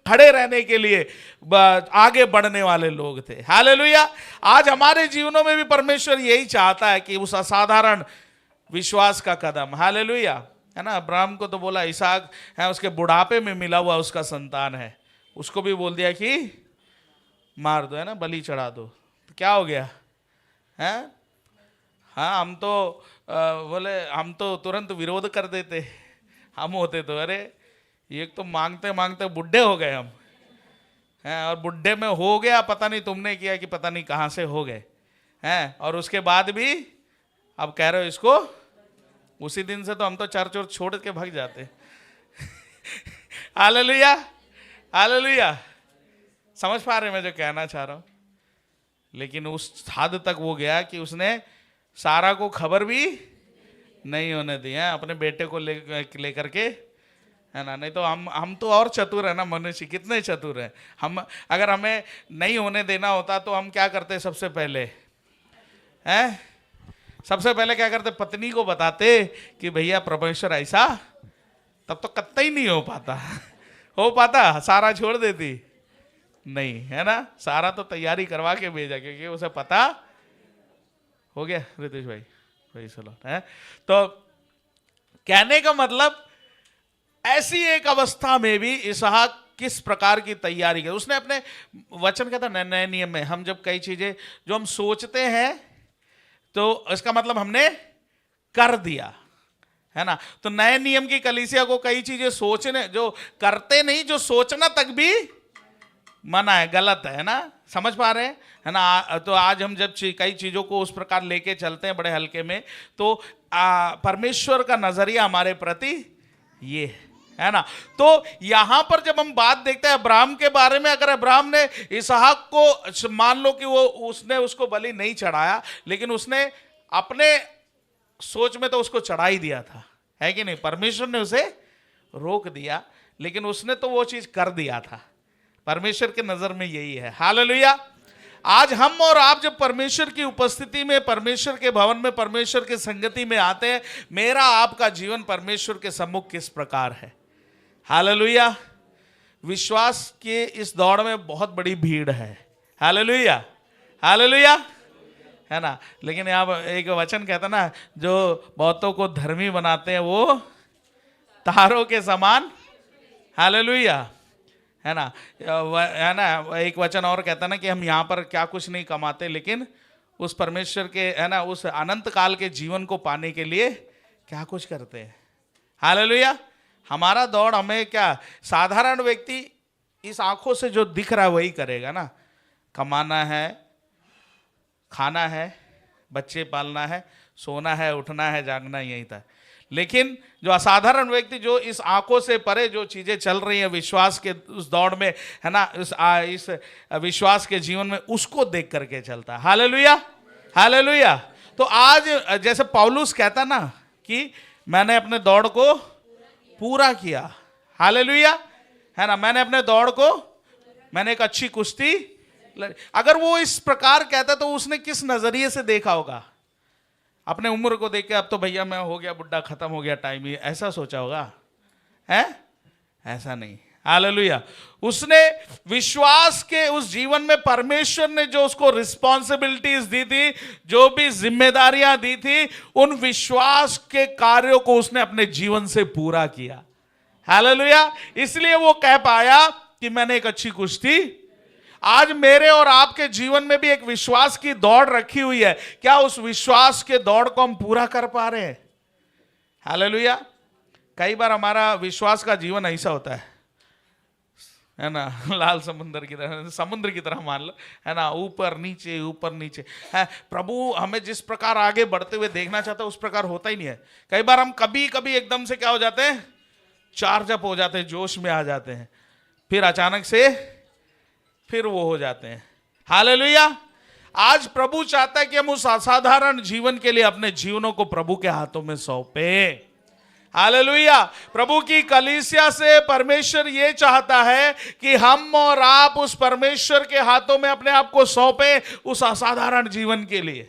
खड़े रहने के लिए आगे बढ़ने वाले लोग थे। हालेलुया। आज हमारे जीवनों में भी परमेश्वर यही चाहता है कि उस असाधारण विश्वास का कदम, हालेलुया, है ना? अब्राहम को तो बोला इसहाक है, उसके बुढ़ापे में मिला हुआ उसका संतान है, उसको भी बोल दिया कि मार दो, है ना, बलि चढ़ा दो। तो क्या हो गया है? हाँ, हम तो बोले, हम तो तुरंत विरोध कर देते। हम होते तो अरे एक तो मांगते मांगते बुढ़े हो गए हम हैं, और बुढ़े में हो गया, पता नहीं तुमने किया कि पता नहीं कहाँ से हो गए हैं, और उसके बाद भी अब कह रहे हो इसको। उसी दिन से तो हम तो चर्च और छोड़ के भाग जाते। Hallelujah, hallelujah. समझ पा रहे मैं जो कहना चाह रहा हूँ? लेकिन उस हद तक वो गया कि उसने सारा को खबर भी नहीं होने दी है, अपने बेटे को लेकर के है ना। नहीं तो हम तो और चतुर है ना, मनुष्य कितने चतुर हैं हम। अगर हमें नहीं होने देना होता तो हम क्या करते सबसे पहले, हैं? सबसे पहले क्या करते, पत्नी को बताते कि भैया परमेश्वर ऐसा, तब तो कतई नहीं हो पाता। हो पाता? सारा छोड़ देती? नहीं, है ना। सारा तो तैयारी करवा के भेजा, क्योंकि उसे पता हो गया। रितेश भाई भाई चलो, है तो कहने का मतलब ऐसी एक अवस्था में भी इसहाक किस प्रकार की तैयारी की। उसने अपने वचन कहता नए नियम में हम जब कई चीजें जो हम सोचते हैं तो इसका मतलब हमने कर दिया, है ना। तो नए नियम की कलीसिया को कई चीजें सोचने, जो करते नहीं, जो सोचना तक भी मना है, गलत है ना। समझ पा रहे हैं, है ना। तो आज हम जब कई चीजों को उस प्रकार लेके चलते हैं बड़े हल्के में, तो परमेश्वर का नजरिया हमारे प्रति ये है ना। तो यहां पर जब हम बात देखते हैं अब्राहम के बारे में, अगर अब्राहम ने इसहाक को, मान लो कि उसने उसको बलि नहीं चढ़ाया, लेकिन उसने अपने सोच में तो उसको चढ़ा ही दिया था, है कि नहीं। परमेश्वर ने उसे रोक दिया, लेकिन उसने तो वो चीज कर दिया था। परमेश्वर के नजर में यही है। हालेलुया। आज हम और आप जब परमेश्वर की उपस्थिति में, परमेश्वर के भवन में, परमेश्वर की संगति में आते हैं, मेरा आपका जीवन परमेश्वर के सम्मुख किस प्रकार है। हालेलुया। विश्वास के इस दौड़ में बहुत बड़ी भीड़ है। हालेलुया, हालेलुया, है ना। लेकिन यहाँ एक वचन कहता ना, जो बहुतों को धर्मी बनाते हैं वो तारों के समान, हालेलुया, है ना। है ना। एक वचन और कहता ना कि हम यहाँ पर क्या कुछ नहीं कमाते, लेकिन उस परमेश्वर के, है ना, उस अनंत काल के जीवन को पाने के लिए क्या कुछ करते हैं। हालेलुया। हमारा दौड़, हमें क्या, साधारण व्यक्ति इस आंखों से जो दिख रहा है वही करेगा ना। कमाना है, खाना है, बच्चे पालना है, सोना है, उठना है, जागना, यही था। लेकिन जो असाधारण व्यक्ति, जो इस आंखों से परे जो चीजें चल रही हैं विश्वास के उस दौड़ में, है ना, इस विश्वास के जीवन में, उसको देख करके चलता है। Hallelujah, hallelujah. तो आज जैसे पौलुस कहता ना कि मैंने अपने दौड़ को पूरा किया, हालेलुया, है ना। मैंने अपने दौड़ को, मैंने एक अच्छी कुश्ती। अगर वो इस प्रकार कहता तो उसने किस नजरिए से देखा होगा। अपने उम्र को देख के, अब तो भैया मैं हो गया बुढ़ा, खत्म हो गया टाइम, ही ऐसा सोचा होगा, है? ऐसा नहीं। हालेलुया। उसने विश्वास के उस जीवन में परमेश्वर ने जो उसको रिस्पॉन्सिबिलिटीज दी थी, जो भी जिम्मेदारियां दी थी, उन विश्वास के कार्यों को उसने अपने जीवन से पूरा किया। हालेलुया। इसलिए वो कह पाया कि मैंने एक अच्छी कुश्ती। आज मेरे और आपके जीवन में भी एक विश्वास की दौड़ रखी हुई है। क्या उस विश्वास के दौड़ को हम पूरा कर पा रहे हैं? हालेलुया। कई बार हमारा विश्वास का जीवन ऐसा होता है ना, लाल समुद्र की तरह, समुद्र की तरह मान लो, है ना, ऊपर नीचे ऊपर नीचे है। प्रभु हमें जिस प्रकार आगे बढ़ते हुए देखना चाहता है उस प्रकार होता ही नहीं है। कई बार हम कभी कभी एकदम से क्या हो जाते हैं, चार्ज अप हो जाते हैं, जोश में आ जाते हैं, फिर अचानक से फिर वो हो जाते हैं। हालेलुया। आज प्रभु चाहता है कि हम उस असाधारण जीवन के लिए अपने जीवनों को प्रभु के हाथों में सौंपे। हालेलुया। प्रभु की कलीसिया से परमेश्वर ये चाहता है कि हम और आप उस परमेश्वर के हाथों में अपने आप को सौंपे उस असाधारण जीवन के लिए।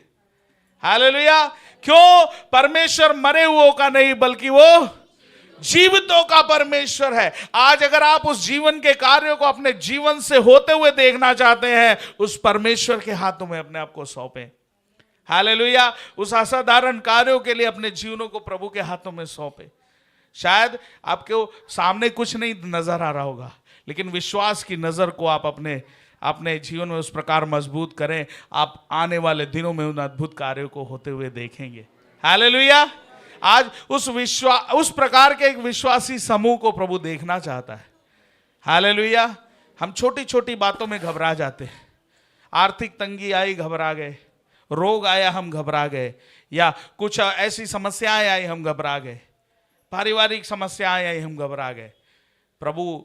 हालेलुया। क्यों? परमेश्वर मरे हुओं का नहीं, बल्कि वो जीवितों का परमेश्वर है। आज अगर आप उस जीवन के कार्यों को अपने जीवन से होते हुए देखना चाहते हैं, उस परमेश्वर के हाथों में अपने आप को सौंपें। हालेलुया। उस असाधारण कार्यों के लिए अपने जीवनों को प्रभु के हाथों में सौंपें। शायद आपके सामने कुछ नहीं नजर आ रहा होगा, लेकिन विश्वास की नजर को आप अपने जीवन में उस प्रकार मजबूत करें, आप आने वाले दिनों में उन अद्भुत कार्यों को होते हुए देखेंगे। हालेलुया। आज उस प्रकार के एक विश्वासी समूह को प्रभु देखना चाहता है। हालेलुया। हम छोटी छोटी बातों में घबरा जाते हैं। आर्थिक तंगी आई, घबरा गए। रोग आया, हम घबरा गए। या कुछ ऐसी समस्याएं आई, हम घबरा गए। पारिवारिक समस्याएं आई, हम घबरा गए। प्रभु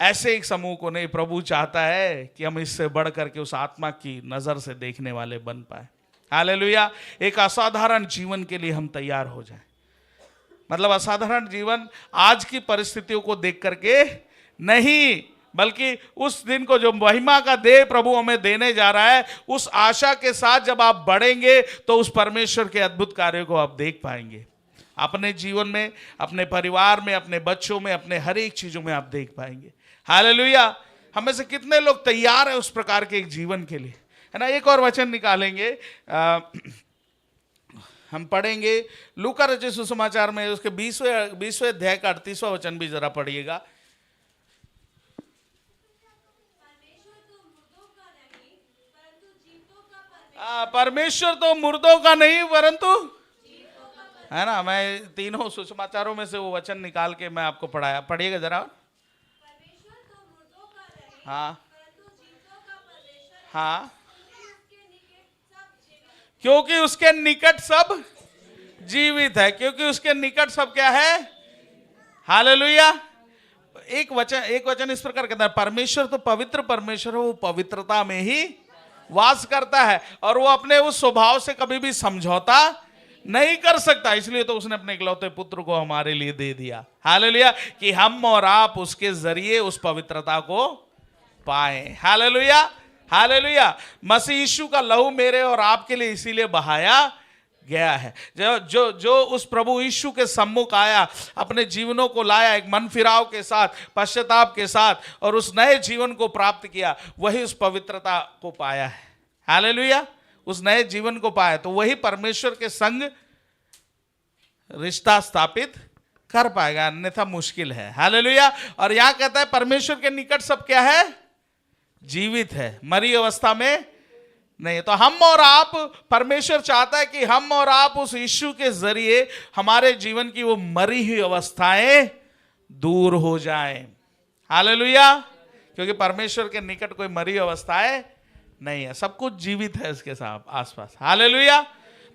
ऐसे एक समूह को नहीं, प्रभु चाहता है कि हम इससे बढ़ करके उस आत्मा की नजर से देखने वाले बन पाए। हालेलुया। एक असाधारण जीवन के लिए हम तैयार हो जाएं। मतलब असाधारण जीवन आज की परिस्थितियों को देख करके नहीं, बल्कि उस दिन को जो महिमा का देह प्रभु हमें देने जा रहा है, उस आशा के साथ जब आप बढ़ेंगे तो उस परमेश्वर के अद्भुत कार्यों को आप देख पाएंगे अपने जीवन में, अपने परिवार में, अपने बच्चों में, अपने हर एक चीजों में आप देख पाएंगे। हालेलुया। हमें से कितने लोग तैयार है उस प्रकार के एक जीवन के लिए, है ना। एक और वचन निकालेंगे, हम पढ़ेंगे लूका रचित सुसमाचार में उसके 20वें अध्याय का 38वां वचन भी जरा पढ़िएगा। परमेश्वर तो मुर्दों का नहीं परंतु, है ना। मैं तीनों सुसमाचारों में से वो वचन निकाल के मैं आपको पढ़ाया, पढ़िएगा जरा। हाँ हाँ, क्योंकि उसके निकट सब जीवित है, क्योंकि उसके निकट सब क्या है। हालेलुया। एक वचन इस प्रकार कहता है, परमेश्वर तो पवित्र परमेश्वर है, वो पवित्रता में ही वास करता है और वो अपने उस स्वभाव से कभी भी समझौता नहीं कर सकता। इसलिए तो उसने अपने इकलौते पुत्र को हमारे लिए दे दिया। हालेलुया, कि हम और आप उसके जरिए उस पवित्रता को पाए। Hallelujah hallelujah. मसीह यीशु का लहू मेरे और आपके लिए इसीलिए बहाया गया है। जो उस प्रभु यीशु के सम्मुख आया, अपने जीवनों को लाया एक मन फिराव के साथ, पश्चाताप के साथ, और उस नए जीवन को प्राप्त किया, वही उस पवित्रता को पाया है। हालेलुया, उस नए जीवन को पाया, तो वही परमेश्वर के संग रिश्ता स्थापित कर पाएगा, अन्यथा मुश्किल है। हालेलुया। और यहां कहता है परमेश्वर के निकट सब क्या है, जीवित है, मरी अवस्था में नहीं। तो हम और आप, परमेश्वर चाहता है कि हम और आप उस यीशु के जरिए हमारे जीवन की वो मरी हुई अवस्थाएं दूर हो जाएं। हालेलुया। क्योंकि परमेश्वर के निकट कोई मरी अवस्थाएं नहीं है, सब कुछ जीवित है इसके साथ आसपास। हालेलुया।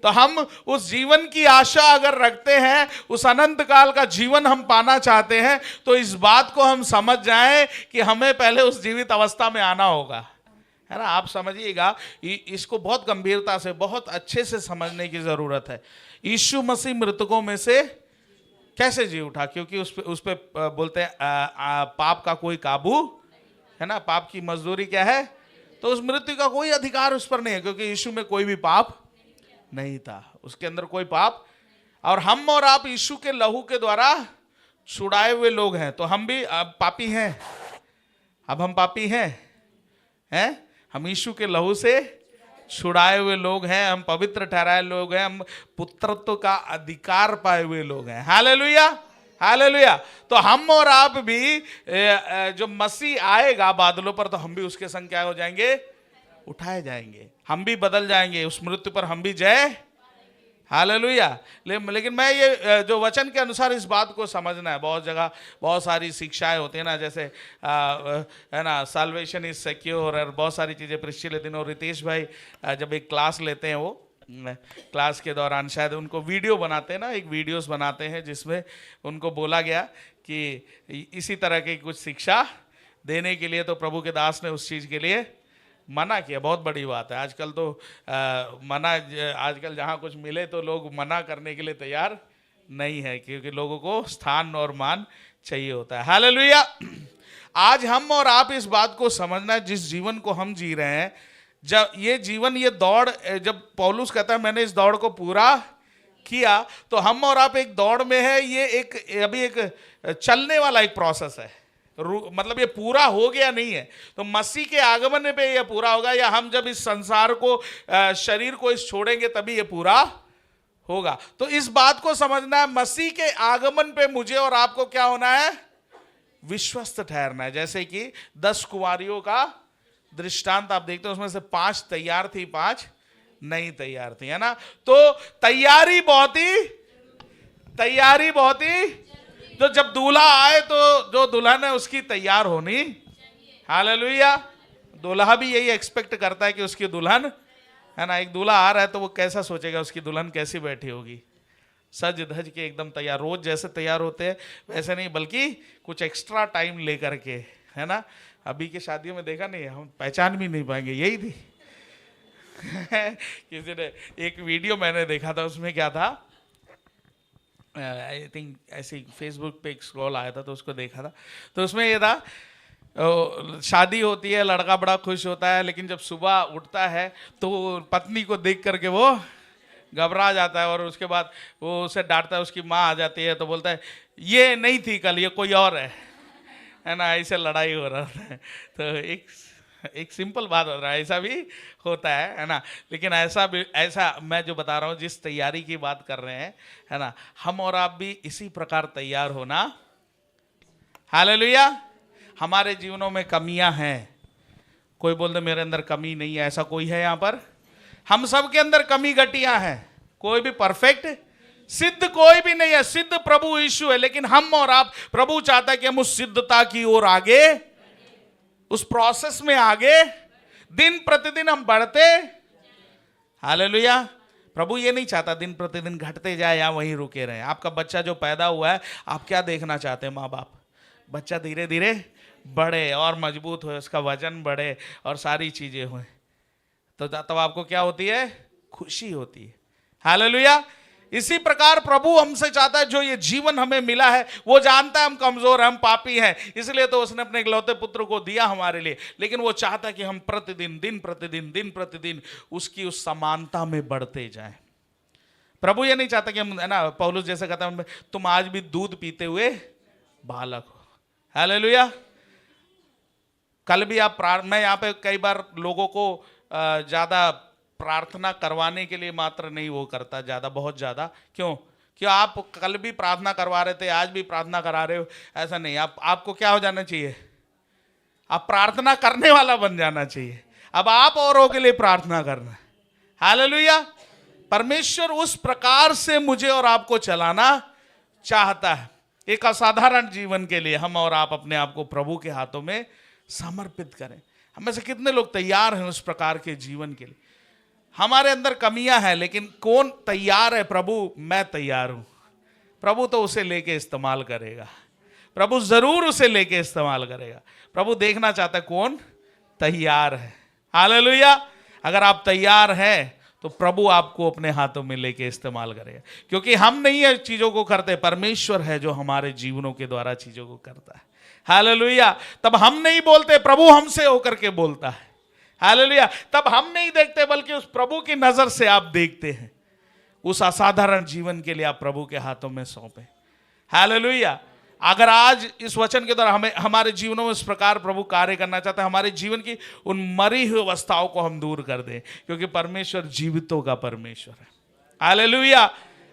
तो हम उस जीवन की आशा अगर रखते हैं, उस अनंत काल का जीवन हम पाना चाहते हैं, तो इस बात को हम समझ जाएं कि हमें पहले उस जीवित अवस्था में आना होगा, है ना। आप समझिएगा, इसको बहुत गंभीरता से, बहुत अच्छे से समझने की जरूरत है। यीशु मसीह मृतकों में से कैसे जी उठा, क्योंकि उस पे बोलते हैं पाप का कोई काबू, है ना। पाप की मजदूरी क्या है, तो उस मृत्यु का कोई अधिकार उस पर नहीं है, क्योंकि यीशु में कोई भी पाप नहीं था, उसके अंदर कोई पाप। और हम और आप यीशु के लहू के द्वारा छुड़ाए हुए लोग हैं, तो हम भी अब पापी हैं। अब हम पापी हैं, हम यीशु के लहू से छुड़ाए हुए लोग हैं, हम पवित्र ठहराए लोग हैं, हम पुत्रत्व का अधिकार पाए हुए लोग हैं। Hallelujah hallelujah. तो हम और आप भी जो मसीह आएगा बादलों पर, तो हम भी उसके संग क्या हो जाएंगे, उठाए जाएंगे, हम भी बदल जाएंगे, उस मृत्यु पर हम भी जय। हालेलुया। लेकिन मैं ये जो वचन के अनुसार इस बात को समझना है। बहुत जगह बहुत सारी शिक्षाएं होती है ना, जैसे है ना, साल्वेशन इज सिक्योर, और बहुत सारी चीज़ें। पिछले दिनों रितेश भाई जब एक क्लास लेते हैं, वो क्लास के दौरान शायद उनको वीडियो बनाते हैं ना, एक वीडियोस बनाते हैं जिसमें उनको बोला गया कि इसी तरह की कुछ शिक्षा देने के लिए तो प्रभु के दास ने उस चीज़ के लिए मना किया। बहुत बड़ी बात है। आजकल तो आजकल जहाँ कुछ मिले तो लोग मना करने के लिए तैयार नहीं है, क्योंकि लोगों को स्थान और मान चाहिए होता है। हालेलुया। आज हम और आप इस बात को समझना है, जिस जीवन को हम जी रहे हैं, जब ये जीवन, ये दौड़, जब पौलुस कहता है मैंने इस दौड़ को पूरा किया, तो हम और आप एक दौड़ में है। ये अभी एक चलने वाला एक प्रोसेस है, मतलब ये पूरा हो गया नहीं है। तो मसीह के आगमन पे ये पूरा होगा, या हम जब इस संसार को, शरीर को इस छोड़ेंगे तभी ये पूरा होगा। तो इस बात को समझना है, मसीह के आगमन पे मुझे और आपको क्या होना है, विश्वस्त ठहरना है। जैसे कि 10 कुंवारियों का दृष्टांत आप देखते हैं, उसमें से 5 तैयार थी, 5 नहीं तैयार थी, है ना। तो तैयारी बहुत ही, तो जब दूल्हा आए तो जो दुल्हन है उसकी तैयार होनी। हालेलुया। दूल्हा भी यही एक्सपेक्ट करता है कि उसकी दुल्हन, है ना, एक दूल्हा आ रहा है तो वो कैसा सोचेगा उसकी दुल्हन कैसी बैठी होगी, सज धज के एकदम तैयार। रोज जैसे तैयार होते हैं वैसे नहीं, बल्कि कुछ एक्स्ट्रा टाइम लेकर के, है ना। अभी के शादियों में देखा नहीं, हम पहचान भी नहीं पाएंगे, यही थी। किसी ने एक वीडियो मैंने देखा था, उसमें क्या था, आई थिंक ऐसे ही फेसबुक पे एक स्क्रॉल आया था तो उसको देखा था, तो उसमें ये था शादी होती है, लड़का बड़ा खुश होता है, लेकिन जब सुबह उठता है तो पत्नी को देख करके वो घबरा जाता है और उसके बाद वो उसे डांटता है, उसकी माँ आ जाती है तो बोलता है ये नहीं थी कल, ये कोई और है ना, ऐसे लड़ाई हो रहा है। तो एक सिंपल बात हो रहा है, ऐसा भी होता है ना। लेकिन ऐसा मैं जो बता रहा हूँ, जिस तैयारी की बात कर रहे हैं, है ना, हम और आप भी इसी प्रकार तैयार होना। हालेलुया। हमारे जीवनों में कमियां हैं, कोई बोल दे मेरे अंदर कमी नहीं है, ऐसा कोई है यहाँ पर? हम सब के अंदर कमी घटियां हैं, कोई भी परफेक्ट सिद्ध कोई भी नहीं है। सिद्ध प्रभु यीशु है, लेकिन हम और आप, प्रभु चाहता है कि हम उस सिद्धता की ओर आगे, उस प्रोसेस में आगे दिन प्रतिदिन हम बढ़ते। हालेलुया। प्रभु ये नहीं चाहता दिन प्रतिदिन घटते जाए या वहीं रुके रहे। आपका बच्चा जो पैदा हुआ है, आप क्या देखना चाहते हैं माँ बाप? बच्चा धीरे धीरे बढ़े और मजबूत हो, उसका वजन बढ़े और सारी चीजें हों, तो तब आपको क्या होती है? खुशी होती है। हालेलुया। इसी प्रकार प्रभु हमसे चाहता है, जो ये जीवन हमें मिला है, वो जानता है हम कमजोर हैं, हम पापी हैं, इसलिए तो उसने अपने इकलौते पुत्र को दिया हमारे लिए। लेकिन वो चाहता है कि हम प्रतिदिन दिन प्रतिदिन उसकी उस समानता में बढ़ते जाएं। प्रभु ये नहीं चाहता कि हम, है ना, पौलुस जैसे कहता है तुम आज भी दूध पीते हुए बालक हो। हालेलुया। कल भी आप मैं यहाँ पे कई बार लोगों को ज्यादा प्रार्थना करवाने के लिए मात्र नहीं वो करता, ज्यादा, बहुत ज्यादा। क्यों आप कल भी प्रार्थना करवा रहे थे, आज भी प्रार्थना करा रहे हो, ऐसा नहीं। आपको क्या हो जाना चाहिए? आप प्रार्थना करने वाला बन जाना चाहिए। अब आप औरों के लिए प्रार्थना करना। हालेलुया। परमेश्वर उस प्रकार से मुझे और आपको चलाना चाहता है। एक असाधारण जीवन के लिए हम और आप अपने आप को प्रभु के हाथों में समर्पित करें। हम में से कितने लोग तैयार हैं उस प्रकार के जीवन के लिए? हमारे अंदर कमियां हैं, लेकिन कौन तैयार है? प्रभु, मैं तैयार हूं। प्रभु तो उसे लेके इस्तेमाल करेगा, प्रभु जरूर उसे लेके इस्तेमाल करेगा। प्रभु देखना चाहता है कौन तैयार है। हालेलुया। अगर आप तैयार हैं तो प्रभु आपको अपने हाथों में लेके इस्तेमाल करेगा, क्योंकि हम नहीं है चीजों को करते, परमेश्वर है जो हमारे जीवनों के द्वारा चीजों को करता है। हालेलुया। तब हम नहीं बोलते, प्रभु हमसे होकर के बोलता है। हालेलुया। तब हम नहीं देखते, बल्कि उस प्रभु की नजर से आप देखते हैं। उस असाधारण जीवन के लिए आप प्रभु के हाथों में सौंपे। हालेलुया। अगर आज इस वचन के द्वारा हमें, हमारे जीवनों में इस प्रकार प्रभु कार्य करना चाहता है, हमारे जीवन की उन मरी हुई अवस्थाओं को हम दूर कर दें, क्योंकि परमेश्वर जीवितों का परमेश्वर है। हालेलुया।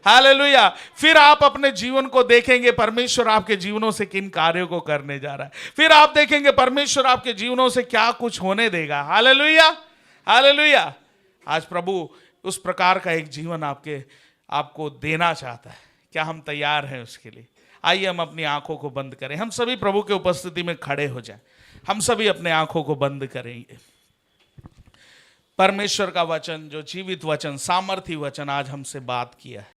हालेलुया। फिर आप अपने जीवन को देखेंगे, परमेश्वर आपके जीवनों से किन कार्यों को करने जा रहा है। फिर आप देखेंगे परमेश्वर आपके जीवनों से क्या कुछ होने देगा। हालेलुया। हालेलुया। आज प्रभु उस प्रकार का एक जीवन आपको देना चाहता है। क्या हम तैयार हैं उसके लिए? आइए हम अपनी आंखों को बंद करें, हम सभी प्रभु के उपस्थिति में खड़े हो जाएं। हम सभी अपने आंखों को बंद करेंगे। परमेश्वर का वचन, जो जीवित वचन, सामर्थी वचन आज हमसे बात किया है,